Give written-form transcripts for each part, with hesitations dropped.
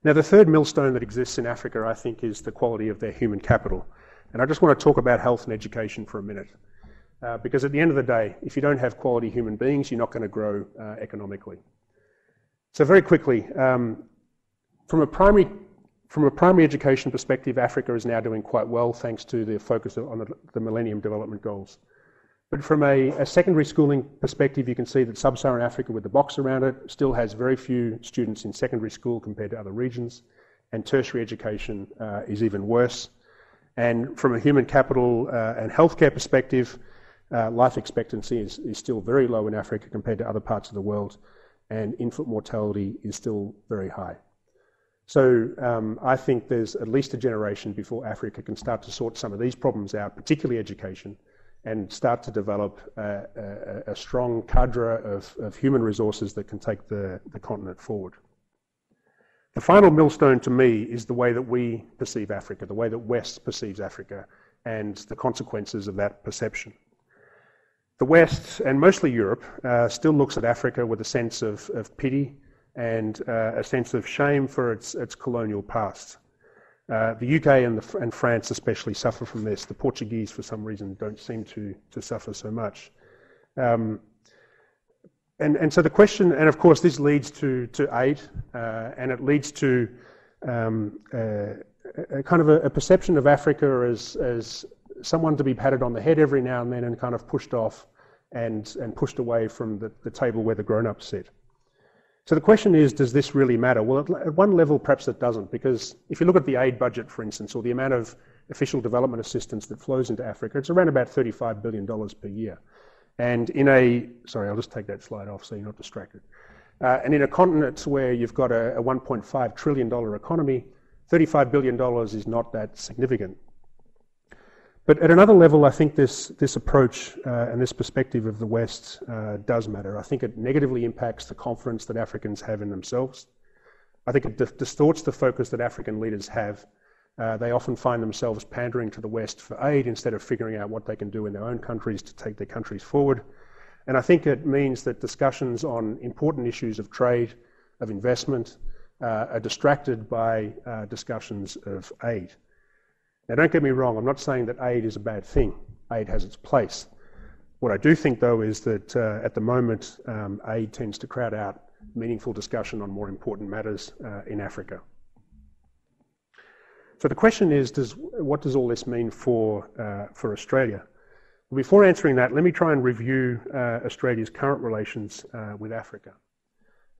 Now, the third millstone that exists in Africa, I think, is the quality of their human capital. And I just want to talk about health and education for a minute. Because at the end of the day, if you don't have quality human beings, you're not going to grow economically. So very quickly, from a primary education perspective, Africa is now doing quite well thanks to the focus on the Millennium Development Goals. But from a secondary schooling perspective, you can see that sub-Saharan Africa, with the box around it, still has very few students in secondary school compared to other regions, and tertiary education is even worse. And from a human capital and healthcare perspective, life expectancy is still very low in Africa compared to other parts of the world, and infant mortality is still very high. So I think there's at least a generation before Africa can start to sort some of these problems out, particularly education, and start to develop a strong cadre of human resources that can take the continent forward. The final millstone to me is the way that we perceive Africa, the way that West perceives Africa, and the consequences of that perception. The West, and mostly Europe, still looks at Africa with a sense of pity and a sense of shame for its colonial past. The UK and France especially suffer from this. The Portuguese, for some reason, don't seem to suffer so much. And so the question, and of course this leads to aid, and it leads to a kind of a perception of Africa as someone to be patted on the head every now and then and kind of pushed off and pushed away from the table where the grown-ups sit. So the question is, does this really matter? Well, at one level, perhaps it doesn't, because if you look at the aid budget, for instance, or the amount of official development assistance that flows into Africa, it's around about $35 billion per year. And sorry, I'll just take that slide off so you're not distracted. And in a continent where you've got a $1.5 trillion economy, $35 billion is not that significant. But at another level, I think this approach and this perspective of the West does matter. I think it negatively impacts the confidence that Africans have in themselves. I think it distorts the focus that African leaders have. They often find themselves pandering to the West for aid instead of figuring out what they can do in their own countries to take their countries forward. And I think it means that discussions on important issues of trade, of investment, are distracted by discussions of aid. Now, don't get me wrong, I'm not saying that aid is a bad thing. Aid has its place. What I do think, though, is that at the moment, aid tends to crowd out meaningful discussion on more important matters in Africa. So the question is, what does all this mean for Australia? Well, before answering that, let me try and review Australia's current relations with Africa.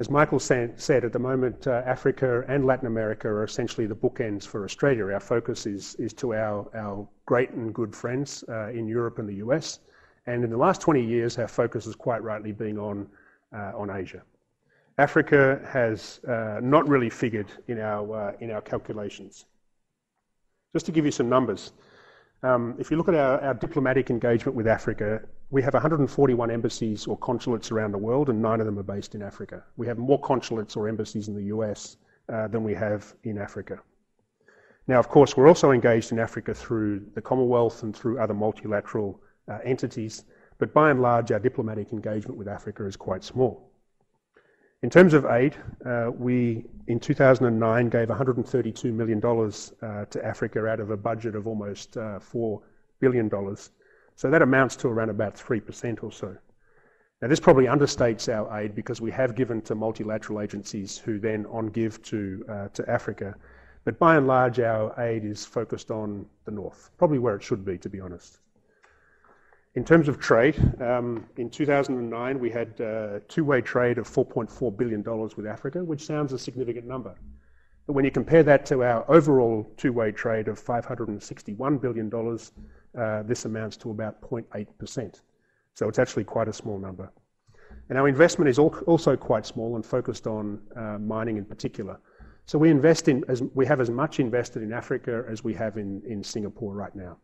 As Michael said, at the moment, Africa and Latin America are essentially the bookends for Australia. Our focus is to our great and good friends in Europe and the US. And in the last 20 years, our focus has quite rightly been on Asia. Africa has not really figured in our calculations. Just to give you some numbers, if you look at our diplomatic engagement with Africa, we have 141 embassies or consulates around the world, and 9 of them are based in Africa. We have more consulates or embassies in the US than we have in Africa. Now, of course, we're also engaged in Africa through the Commonwealth and through other multilateral entities, but by and large, our diplomatic engagement with Africa is quite small. In terms of aid, we, in 2009, gave $132 million to Africa out of a budget of almost $4 billion. So that amounts to around about 3% or so. Now, this probably understates our aid because we have given to multilateral agencies who then on-give to Africa. But by and large, our aid is focused on the north, probably where it should be, to be honest. In terms of trade, in 2009 we had two-way trade of $4.4 billion with Africa, which sounds a significant number. But when you compare that to our overall two-way trade of $561 billion, this amounts to about 0.8%. So it's actually quite a small number. And our investment is also quite small and focused on mining in particular. So we have as much invested in Africa as we have in Singapore right now.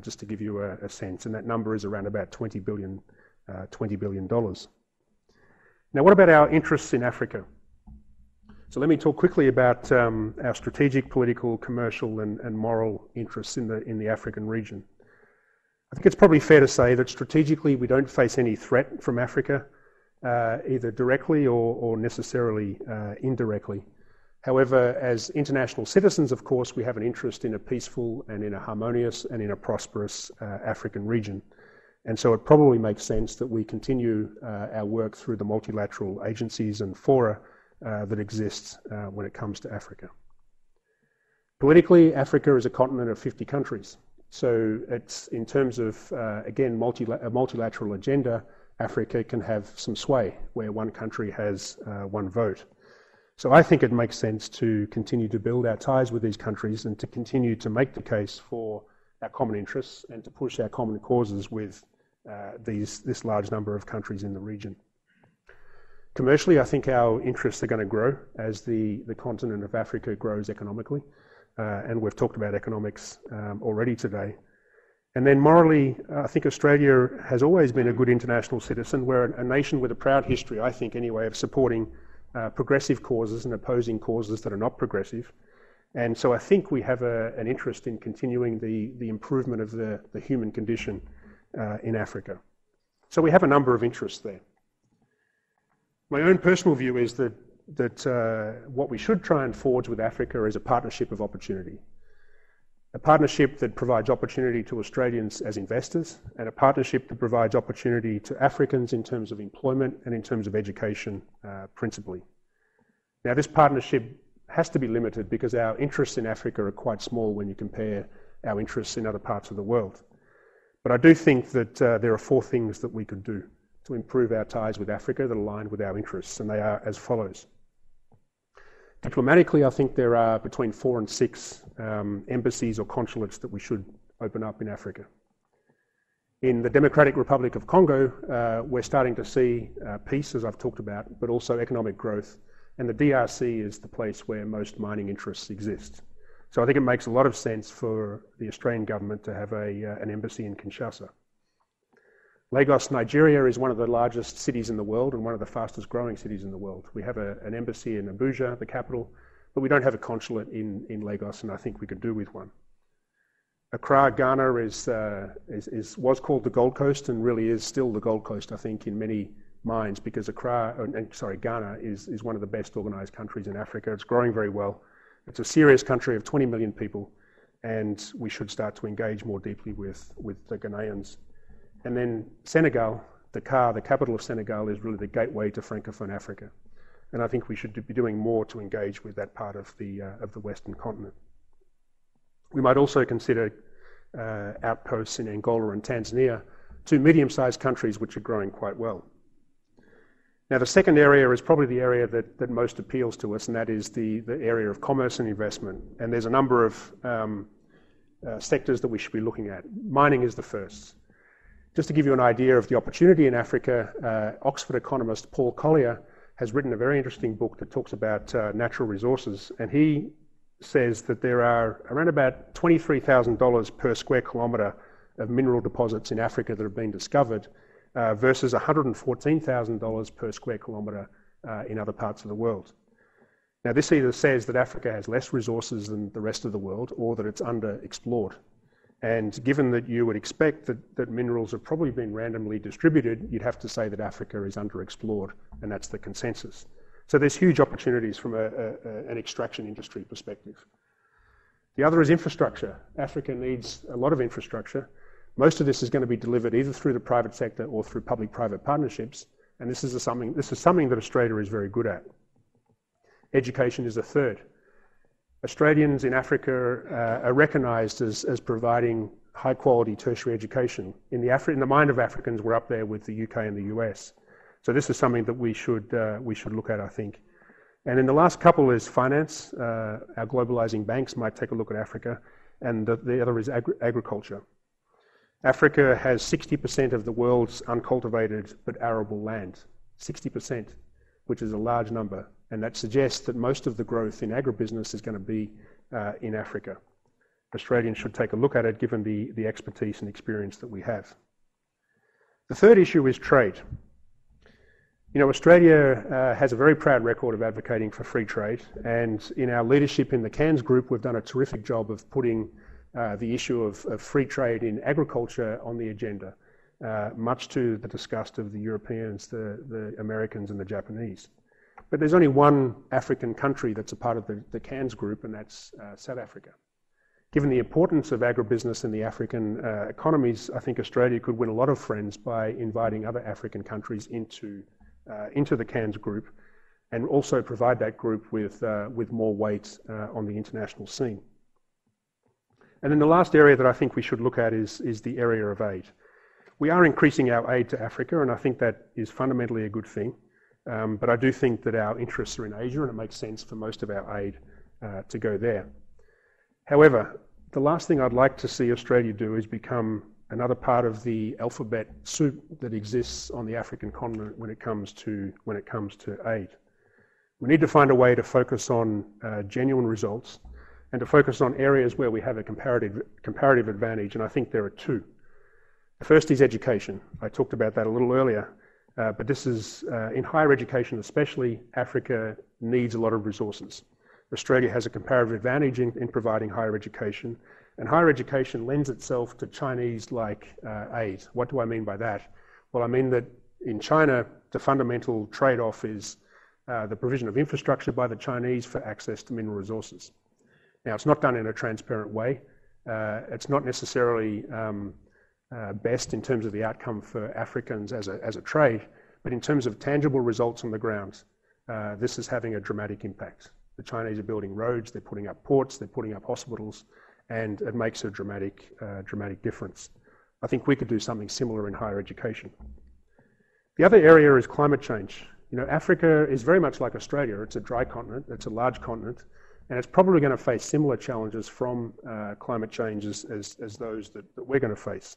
Just to give you a sense, and that number is around about $20 billion. Now, what about our interests in Africa? So let me talk quickly about our strategic, political, commercial, and moral interests in the African region. I think it's probably fair to say that strategically we don't face any threat from Africa, either directly or necessarily indirectly. However, as international citizens, of course, we have an interest in a peaceful and in a harmonious and in a prosperous African region. And so it probably makes sense that we continue our work through the multilateral agencies and fora that exist when it comes to Africa. Politically, Africa is a continent of 50 countries. So it's, in terms of, again, a multilateral agenda, Africa can have some sway where one country has one vote. So I think it makes sense to continue to build our ties with these countries and to continue to make the case for our common interests and to push our common causes with this large number of countries in the region. Commercially, I think our interests are going to grow as the continent of Africa grows economically. And we've talked about economics already today. And then morally, I think Australia has always been a good international citizen. We're a nation with a proud history, I think anyway, of supporting progressive causes and opposing causes that are not progressive. And so I think we have an interest in continuing the improvement of the human condition in Africa. So we have a number of interests there. My own personal view is that what we should try and forge with Africa is a partnership of opportunity. A partnership that provides opportunity to Australians as investors, and a partnership that provides opportunity to Africans in terms of employment and in terms of education, principally. Now, this partnership has to be limited because our interests in Africa are quite small when you compare our interests in other parts of the world. But I do think that there are 4 things that we could do to improve our ties with Africa that align with our interests, and they are as follows. Diplomatically, I think there are between 4 and 6 embassies or consulates that we should open up in Africa. In the Democratic Republic of Congo, we're starting to see peace, as I've talked about, but also economic growth. And the DRC is the place where most mining interests exist. So I think it makes a lot of sense for the Australian government to have an embassy in Kinshasa. Lagos, Nigeria is one of the largest cities in the world and one of the fastest growing cities in the world. We have an embassy in Abuja, the capital, but we don't have a consulate in Lagos, and I think we could do with one. Accra, Ghana was called the Gold Coast and really is still the Gold Coast, I think, in many minds, because Ghana is one of the best organized countries in Africa. It's growing very well. It's a serious country of 20 million people, and we should start to engage more deeply with the Ghanaians. And then Senegal, Dakar, the capital of Senegal, is really the gateway to Francophone Africa. And I think we should be doing more to engage with that part of the Western continent. We might also consider outposts in Angola and Tanzania, 2 medium-sized countries which are growing quite well. Now, the second area is probably the area that most appeals to us, and that is the area of commerce and investment. And there's a number of sectors that we should be looking at. Mining is the first. Just to give you an idea of the opportunity in Africa, Oxford economist Paul Collier has written a very interesting book that talks about natural resources, and he says that there are around about $23,000 per square kilometre of mineral deposits in Africa that have been discovered, versus $114,000 per square kilometre in other parts of the world. Now, this either says that Africa has less resources than the rest of the world, or that it's underexplored. And given that you would expect that minerals have probably been randomly distributed, you'd have to say that Africa is underexplored, and that's the consensus. So there's huge opportunities from an extraction industry perspective. The other is infrastructure. Africa needs a lot of infrastructure. Most of this is going to be delivered either through the private sector or through public-private partnerships, and this is something that Australia is very good at. Education is a third. Australians in Africa are recognised as providing high-quality tertiary education. In the mind of Africans, we're up there with the UK and the US. So this is something that we should look at, I think. And then the last couple is finance. Our globalising banks might take a look at Africa, and the other is agriculture. Africa has 60% of the world's uncultivated but arable land, 60%, which is a large number. And that suggests that most of the growth in agribusiness is going to be in Africa. Australians should take a look at it, given the expertise and experience that we have. The third issue is trade. You know, Australia has a very proud record of advocating for free trade, and in our leadership in the Cairns Group, we've done a terrific job of putting the issue of free trade in agriculture on the agenda, much to the disgust of the Europeans, the Americans and the Japanese. But there's only one African country that's a part of the CANS group, and that's South Africa. Given the importance of agribusiness in the African economies, I think Australia could win a lot of friends by inviting other African countries into the CANS group, and also provide that group with more weight on the international scene. And then the last area that I think we should look at is the area of aid. We are increasing our aid to Africa, and I think that is fundamentally a good thing. But I do think that our interests are in Asia, and it makes sense for most of our aid to go there. However, the last thing I'd like to see Australia do is become another part of the alphabet soup that exists on the African continent when it comes to aid. We need to find a way to focus on genuine results and to focus on areas where we have a comparative advantage, and I think there are two. The first is education. I talked about that a little earlier, but this is, in higher education especially, Africa needs a lot of resources. Australia has a comparative advantage in providing higher education, and higher education lends itself to Chinese-like aid. What do I mean by that? Well, I mean that in China, the fundamental trade-off is the provision of infrastructure by the Chinese for access to mineral resources. Now, it's not done in a transparent way. It's not necessarily best in terms of the outcome for Africans as a trade, but in terms of tangible results on the ground, this is having a dramatic impact. The Chinese are building roads, they're putting up ports, they're putting up hospitals, and it makes a dramatic difference. I think we could do something similar in higher education. The other area is climate change. You know, Africa is very much like Australia. It's a dry continent, it's a large continent, and it's probably going to face similar challenges from climate change as those that we're going to face.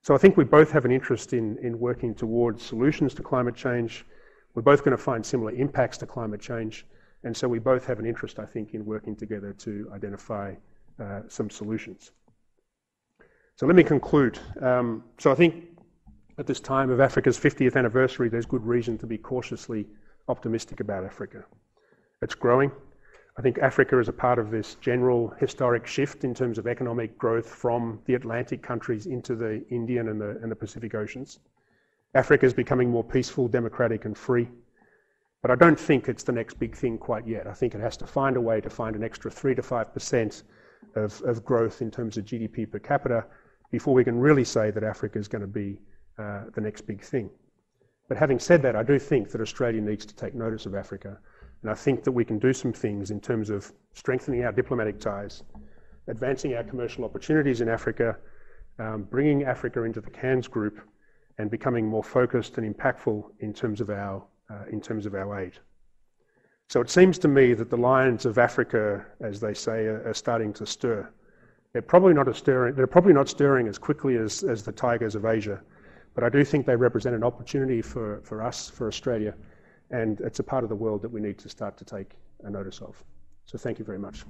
So I think we both have an interest in working towards solutions to climate change. We're both going to find similar impacts to climate change, and so we both have an interest, I think, in working together to identify some solutions. So let me conclude. So I think at this time of Africa's 50th anniversary, there's good reason to be cautiously optimistic about Africa. It's growing. I think Africa is a part of this general historic shift in terms of economic growth from the Atlantic countries into the Indian and the Pacific Oceans. Africa is becoming more peaceful, democratic, and free. But I don't think it's the next big thing quite yet. I think it has to find a way to find an extra 3 to 5% of growth in terms of GDP per capita before we can really say that Africa is going to be the next big thing. But having said that, I do think that Australia needs to take notice of Africa. And I think that we can do some things in terms of strengthening our diplomatic ties, advancing our commercial opportunities in Africa, bringing Africa into the CANS group, and becoming more focused and impactful in terms of our aid. So it seems to me that the lions of Africa, as they say, are starting to stir. They're probably not stirring as quickly as the tigers of Asia, but I do think they represent an opportunity for us, for Australia, and it's a part of the world that we need to start to take a notice of. So thank you very much.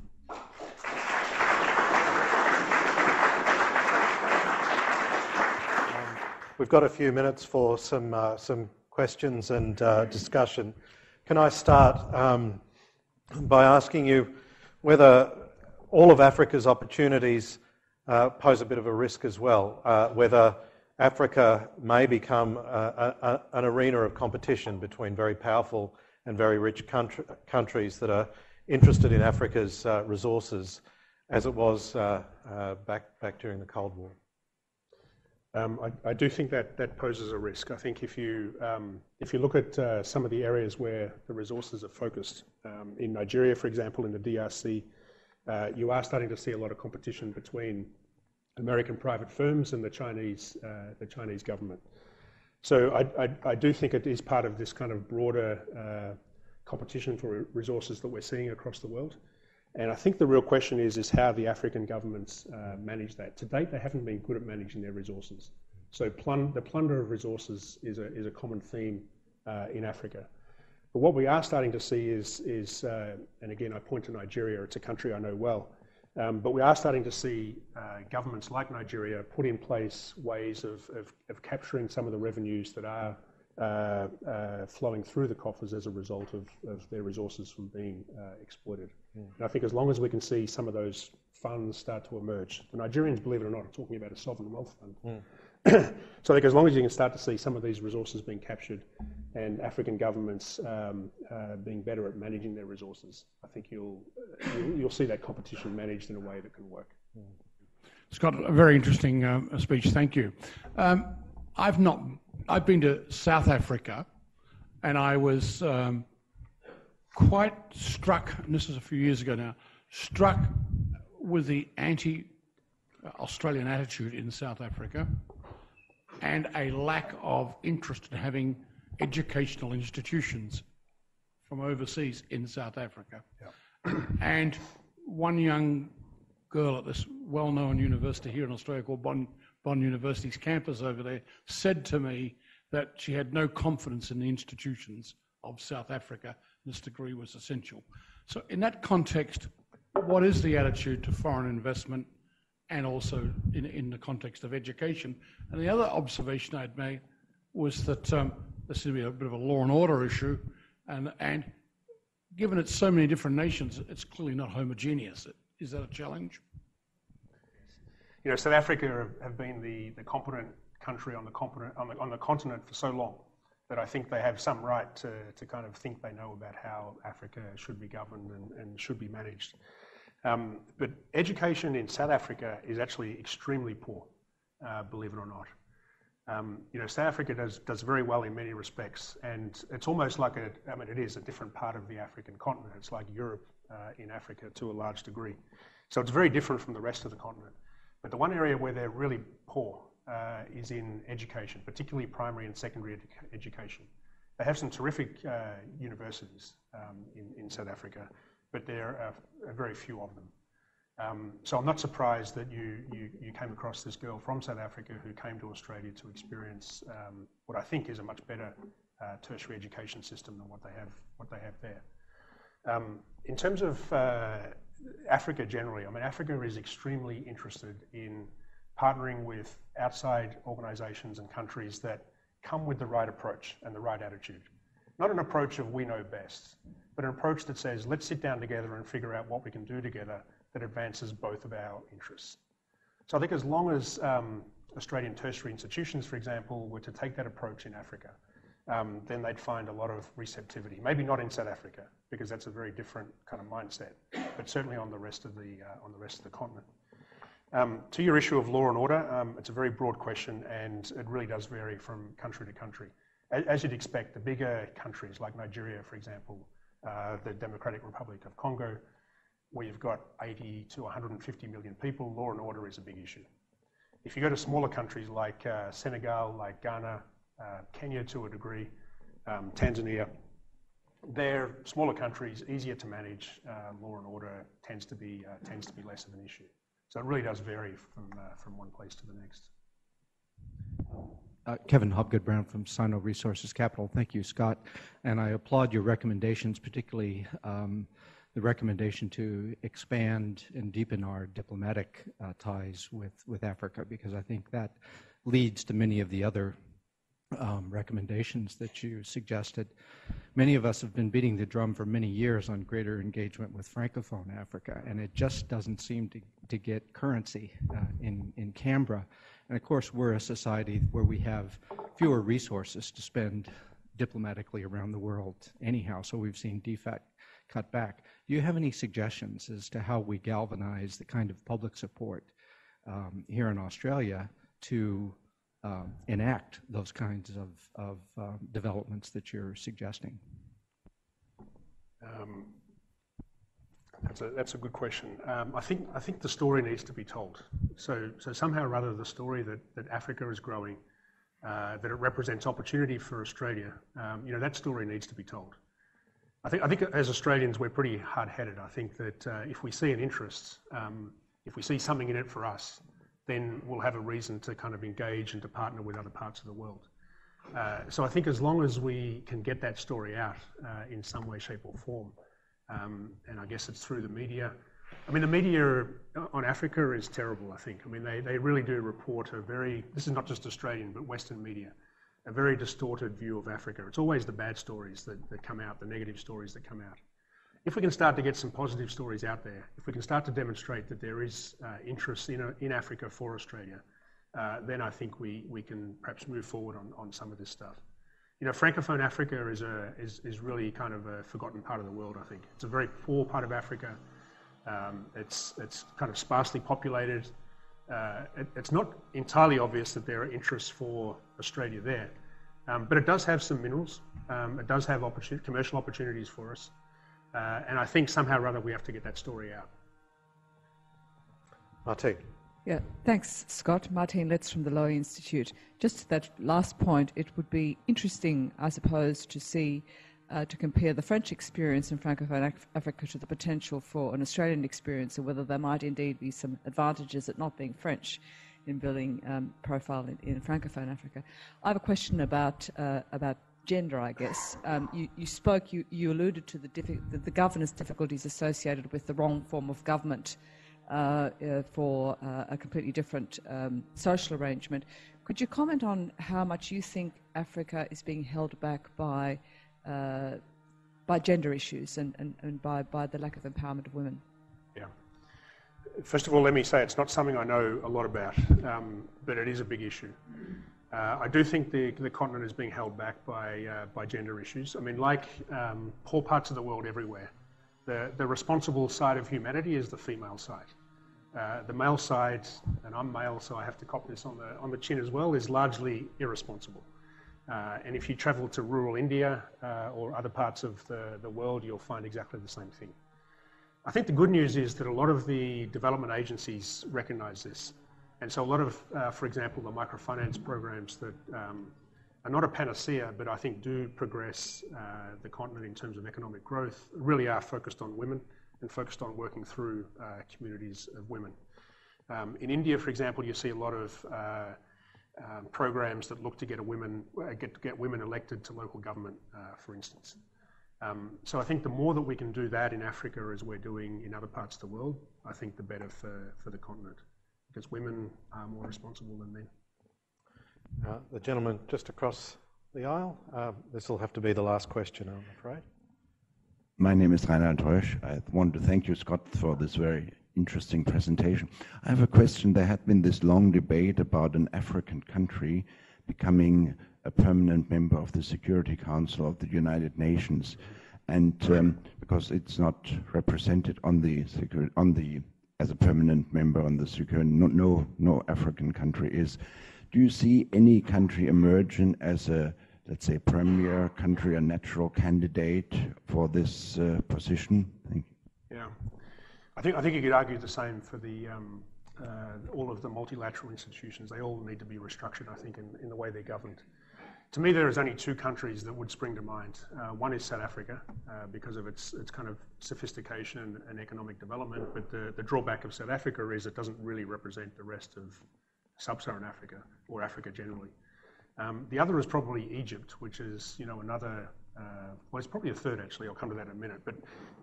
We've got a few minutes for some questions and discussion. Can I start by asking you whether all of Africa's opportunities pose a bit of a risk as well, whether Africa may become an arena of competition between very powerful and very rich countries that are interested in Africa's resources, as it was back during the Cold War? I do think that poses a risk. I think if you look at some of the areas where the resources are focused, in Nigeria, for example, in the DRC, you are starting to see a lot of competition between American private firms and the Chinese government. So I do think it is part of this kind of broader competition for resources that we're seeing across the world. And I think the real question is how the African governments manage that. To date, they haven't been good at managing their resources. So the plunder of resources is a common theme in Africa. But what we are starting to see is and again, I point to Nigeria, it's a country I know well, but we are starting to see governments like Nigeria put in place ways of capturing some of the revenues that are flowing through the coffers as a result of their resources from being exploited. And I think as long as we can see some of those funds start to emerge, the Nigerians, believe it or not, are talking about a sovereign wealth fund. So I think as long as you can start to see some of these resources being captured, and African governments being better at managing their resources, I think you'll see that competition managed in a way that can work. Scott, a very interesting speech. Thank you. I've been to South Africa, and I was quite struck, and this is a few years ago now, struck with the anti-Australian attitude in South Africa and a lack of interest in having educational institutions from overseas in South Africa. Yeah. And one young girl at this well-known university here in Australia called Bond University's campus over there said to me that she had no confidence in the institutions of South Africa. This degree was essential. So in that context, what is the attitude to foreign investment and also in the context of education? And the other observation I'd made was that this would be a bit of a law and order issue, and given it's so many different nations, it's clearly not homogeneous. Is that a challenge? You know, South Africa have been the competent country on the continent for so long that I think they have some right to kind of think they know about how Africa should be governed and should be managed. But education in South Africa is actually extremely poor, believe it or not. You know, South Africa does very well in many respects, and it's almost like it is a different part of the African continent. It's like Europe in Africa to a large degree. So it's very different from the rest of the continent. But the one area where they're really poor is in education, particularly primary and secondary education. They have some terrific universities in South Africa, but there are very few of them. So I'm not surprised that you came across this girl from South Africa who came to Australia to experience what I think is a much better tertiary education system than what they have there. In terms of Africa generally, I mean, Africa is extremely interested in partnering with outside organisations and countries that come with the right approach and the right attitude. Not an approach of we know best, but an approach that says let's sit down together and figure out what we can do together that advances both of our interests. So I think as long as Australian tertiary institutions, for example, were to take that approach in Africa, then they'd find a lot of receptivity. Maybe not in South Africa, because that's a very different kind of mindset, but certainly on the rest of the continent. To your issue of law and order, it's a very broad question, and it really does vary from country to country. As you'd expect, the bigger countries like Nigeria, for example, the Democratic Republic of Congo, where you've got 80 to 150 million people, law and order is a big issue. If you go to smaller countries like Senegal, like Ghana, Kenya to a degree, Tanzania, they're smaller countries, easier to manage. Law and order tends to be less of an issue. So it really does vary from one place to the next. Kevin Hobgood-Brown from Sino Resources Capital. Thank you, Scott. And I applaud your recommendations, particularly the recommendation to expand and deepen our diplomatic ties with Africa, because I think that leads to many of the other recommendations that you suggested. Many of us have been beating the drum for many years on greater engagement with Francophone Africa, and it just doesn't seem to get currency in Canberra. And of course, we're a society where we have fewer resources to spend diplomatically around the world anyhow, so we've seen DFAT cut back. Do you have any suggestions as to how we galvanize the kind of public support here in Australia to enact those kinds of developments that you're suggesting? That's a good question. I think the story needs to be told. So somehow or other, the story that Africa is growing, that it represents opportunity for Australia, that story needs to be told. I think as Australians, we're pretty hard-headed. I think that if we see an interest, if we see something in it for us, then we'll have a reason to kind of engage and to partner with other parts of the world. So I think as long as we can get that story out in some way, shape or form, and I guess it's through the media. I mean, the media on Africa is terrible, I think. I mean, they really do report this is not just Australian, but Western media, a very distorted view of Africa. It's always the bad stories that come out, the negative stories that come out. If we can start to get some positive stories out there, if we can start to demonstrate that there is interest in Africa for Australia, then I think we can perhaps move forward on some of this stuff. Francophone Africa is really kind of a forgotten part of the world, I think. It's a very poor part of Africa. It's kind of sparsely populated. It's not entirely obvious that there are interests for Australia there, but it does have some minerals. It does have commercial opportunities for us, and I think somehow or other we have to get that story out. Martine. Yeah, thanks, Scott. Martine Letts from the Lowy Institute. Just to that last point, it would be interesting, I suppose, to see, to compare the French experience in Francophone Africa to the potential for an Australian experience, and whether there might indeed be some advantages at not being French in building profile in Francophone Africa. I have a question about gender, I guess. You alluded to the governance difficulties associated with the wrong form of government for a completely different social arrangement. Could you comment on how much you think Africa is being held back by gender issues and by the lack of empowerment of women? Yeah. First of all, let me say it's not something I know a lot about, but it is a big issue. I do think the continent is being held back by gender issues. I mean, like poor parts of the world everywhere, the responsible side of humanity is the female side. The male side, and I'm male, so I have to cop this on the chin as well, is largely irresponsible. And if you travel to rural India or other parts of the world, you'll find exactly the same thing. I think the good news is that a lot of the development agencies recognize this. And so a lot of, for example, the microfinance programs that are not a panacea, but I think do progress the continent in terms of economic growth, really are focused on women and focused on working through communities of women. In India, for example, you see a lot of programs that look to get women elected to local government, for instance. So I think the more that we can do that in Africa as we're doing in other parts of the world, I think the better for the continent, because women are more responsible than men. The gentleman just across the aisle. This will have to be the last question, I'm afraid. My name is Reinhard Reusch. I want to thank you, Scott, for this very interesting presentation. I have a question. There had been this long debate about an African country becoming a permanent member of the Security Council of the United Nations, and because it's not represented as a permanent member on the security, no African country is. Do you see any country emerging as a, let's say, premier country, a natural candidate for this position? Thank you. Yeah, I think you could argue the same for all of the multilateral institutions. They all need to be restructured, I think, in the way they're governed. To me, there is only two countries that would spring to mind. One is South Africa, because of its kind of sophistication and economic development, but the drawback of South Africa is it doesn't really represent the rest of sub-Saharan Africa, or Africa generally. The other is probably Egypt, which is another, well, it's probably a third actually, I'll come to that in a minute, but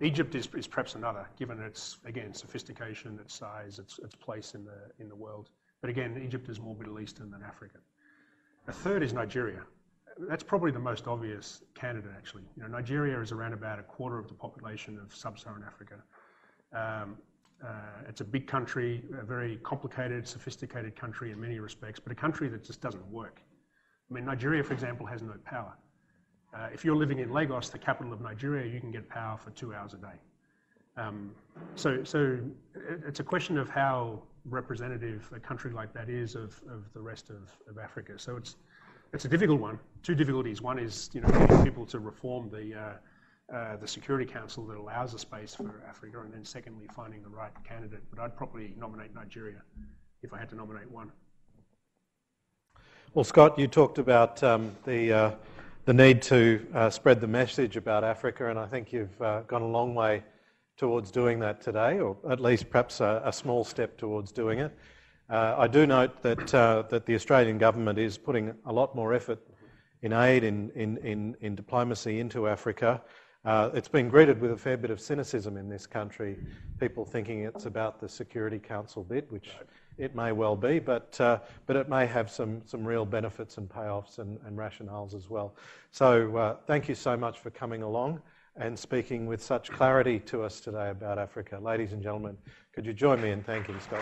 Egypt is perhaps another, given its, again, sophistication, its size, its place in the world. But again, Egypt is more Middle Eastern than Africa. A third is Nigeria. That's probably the most obvious candidate, actually. Nigeria is around about a quarter of the population of sub-Saharan Africa. It's a big country, a very complicated, sophisticated country in many respects, but a country that just doesn't work. I mean, Nigeria, for example, has no power. If you're living in Lagos, the capital of Nigeria, you can get power for 2 hours a day. So it's a question of how representative a country like that is of the rest of Africa. So it's a difficult one. Two difficulties. One is getting people to reform the Security Council that allows a space for Africa, and then secondly, finding the right candidate. But I'd probably nominate Nigeria if I had to nominate one. Well, Scott, you talked about the need to spread the message about Africa, and I think you've gone a long way towards doing that today, or at least perhaps a small step towards doing it. I do note that the Australian government is putting a lot more effort in aid, in diplomacy into Africa. It's been greeted with a fair bit of cynicism in this country, people thinking it's about the Security Council bit, which it may well be, but it may have some real benefits and payoffs and rationales as well. So thank you so much for coming along and speaking with such clarity to us today about Africa. Ladies and gentlemen, could you join me in thanking Scott?